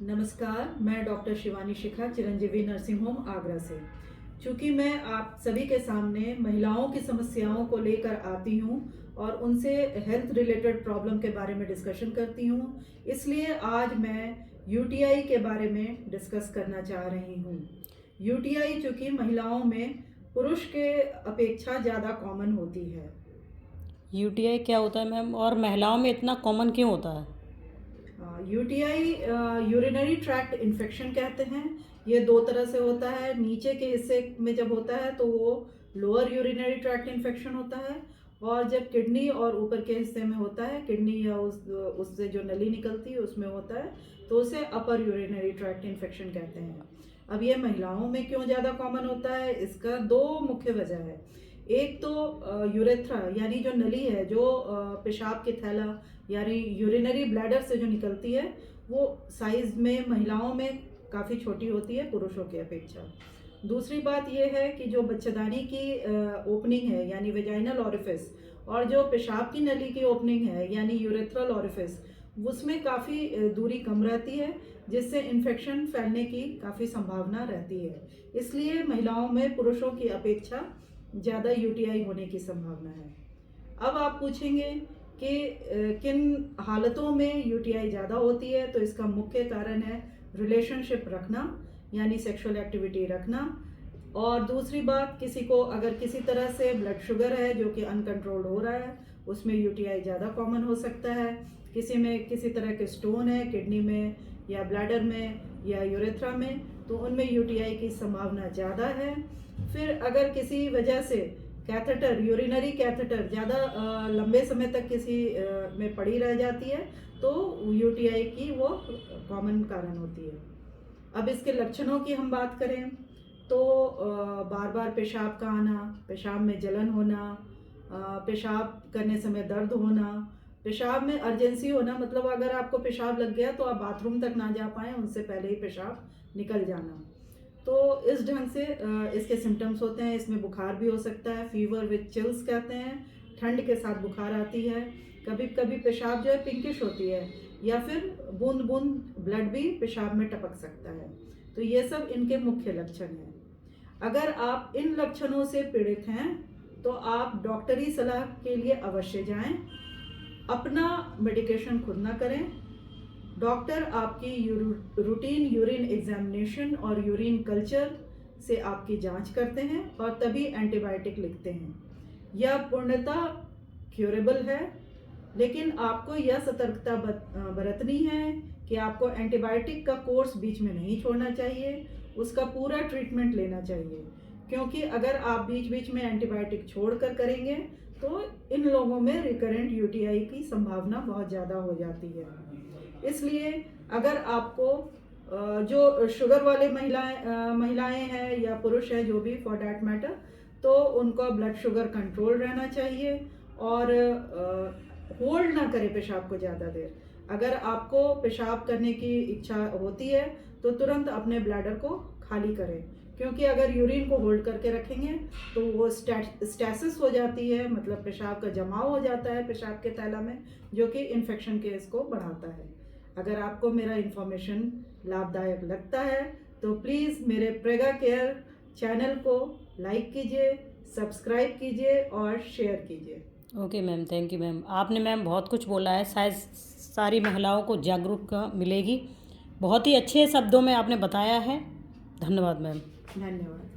नमस्कार, मैं डॉक्टर शिवानी शिखा, Chiranjeevi nursing home Agra से। चूँकि मैं आप सभी के सामने महिलाओं की समस्याओं को लेकर आती हूँ और उनसे हेल्थ रिलेटेड प्रॉब्लम के बारे में डिस्कशन करती हूँ, इसलिए आज मैं यूटीआई के बारे में डिस्कस करना चाह रही हूँ। यूटीआई चूँकि महिलाओं में पुरुष के अपेक्षा ज़्यादा कॉमन होती है। यूटीआई क्या होता है मैम, और महिलाओं में इतना कॉमन क्यों होता है? यूटीआई यूरिनरी ट्रैक्ट इन्फेक्शन कहते हैं। ये दो तरह से होता है। नीचे के हिस्से में जब होता है तो वो लोअर यूरिनरी ट्रैक्ट इन्फेक्शन होता है, और जब किडनी और ऊपर के हिस्से में होता है, किडनी या उससे जो नली निकलती है उसमें होता है, तो उसे अपर यूरिनरी ट्रैक्ट इन्फेक्शन कहते हैं। अब ये महिलाओं में क्यों ज़्यादा कॉमन होता है, इसका दो मुख्य वजह है। एक तो यूरेथ्रा यानी जो नली है, जो पेशाब की थैला यानी यूरिनरी ब्लैडर से जो निकलती है, वो साइज में महिलाओं में काफ़ी छोटी होती है पुरुषों की अपेक्षा। दूसरी बात यह है कि जो बच्चेदानी की ओपनिंग है यानी वेजाइनल ओरिफिस, और जो पेशाब की नली की ओपनिंग है यानी यूरेथ्रल ओरिफिस, उसमें काफ़ी दूरी कम रहती है, जिससे इन्फेक्शन फैलने की काफ़ी संभावना रहती है। इसलिए महिलाओं में पुरुषों की अपेक्षा ज़्यादा यूटीआई होने की संभावना है। अब आप पूछेंगे कि किन हालतों में यूटीआई ज़्यादा होती है, तो इसका मुख्य कारण है रिलेशनशिप रखना यानी सेक्सुअल एक्टिविटी रखना। और दूसरी बात, किसी को अगर किसी तरह से ब्लड शुगर है जो कि अनकंट्रोल्ड हो रहा है, उसमें यूटीआई ज़्यादा कॉमन हो सकता है। किसी में किसी तरह के स्टोन है किडनी में या ब्लैडर में या यूरेथ्रा में, तो उनमें यूटीआई की संभावना ज़्यादा है। फिर अगर किसी वजह से कैथेटर, यूरिनरी कैथेटर ज़्यादा लंबे समय तक किसी में पड़ी रह जाती है, तो यूटीआई की वो कॉमन कारण होती है। अब इसके लक्षणों की हम बात करें तो बार बार पेशाब का आना, पेशाब में जलन होना, पेशाब करने समय दर्द होना, पेशाब में अर्जेंसी होना, मतलब अगर आपको पेशाब लग गया तो आप बाथरूम तक ना जा पाएँ, उनसे पहले ही पेशाब निकल जाना। तो इस ढंग से इसके सिम्टम्स होते हैं। इसमें बुखार भी हो सकता है, फीवर विद चिल्स कहते हैं, ठंड के साथ बुखार आती है। कभी कभी पेशाब जो है पिंकिश होती है, या फिर बूंद बूंद ब्लड भी पेशाब में टपक सकता है। तो ये सब इनके मुख्य लक्षण हैं। अगर आप इन लक्षणों से पीड़ित हैं तो आप डॉक्टरी सलाह के लिए अवश्य जाएं। अपना मेडिकेशन खुद ना करें। डॉक्टर आपकी रूटीन यूरिन एग्जामिनेशन और यूरिन कल्चर से आपकी जांच करते हैं और तभी एंटीबायोटिक लिखते हैं। यह पूर्णतः क्यूरेबल है, लेकिन आपको यह सतर्कता बरतनी है कि आपको एंटीबायोटिक का कोर्स बीच में नहीं छोड़ना चाहिए, उसका पूरा ट्रीटमेंट लेना चाहिए। क्योंकि अगर आप बीच बीच में एंटीबायोटिक छोड़कर करेंगे तो इन लोगों में रिकरेंट यूटीआई की संभावना बहुत ज़्यादा हो जाती है। इसलिए अगर आपको जो शुगर वाले महिलाएं हैं या पुरुष हैं, जो भी फॉर डैट मैटर, तो उनका ब्लड शुगर कंट्रोल रहना चाहिए और होल्ड ना करें पेशाब को ज़्यादा देर। अगर आपको पेशाब करने की इच्छा होती है तो तुरंत अपने ब्लैडर को खाली करें, क्योंकि अगर यूरिन को होल्ड करके रखेंगे तो वो स्टैसिस हो जाती है, मतलब पेशाब का जमाव हो जाता है पेशाब के थैला में, जो कि इन्फेक्शन केस को बढ़ाता है। अगर आपको मेरा इन्फॉर्मेशन लाभदायक लगता है तो प्लीज़ मेरे प्रेगा केयर चैनल को लाइक कीजिए, सब्सक्राइब कीजिए और शेयर कीजिए। Okay ma'am, thank you ma'am. आपने मैम बहुत कुछ बोला है, शायद सारी महिलाओं को जागरूकता मिलेगी। बहुत ही अच्छे शब्दों में आपने बताया है। धन्यवाद मैम। धन्यवाद।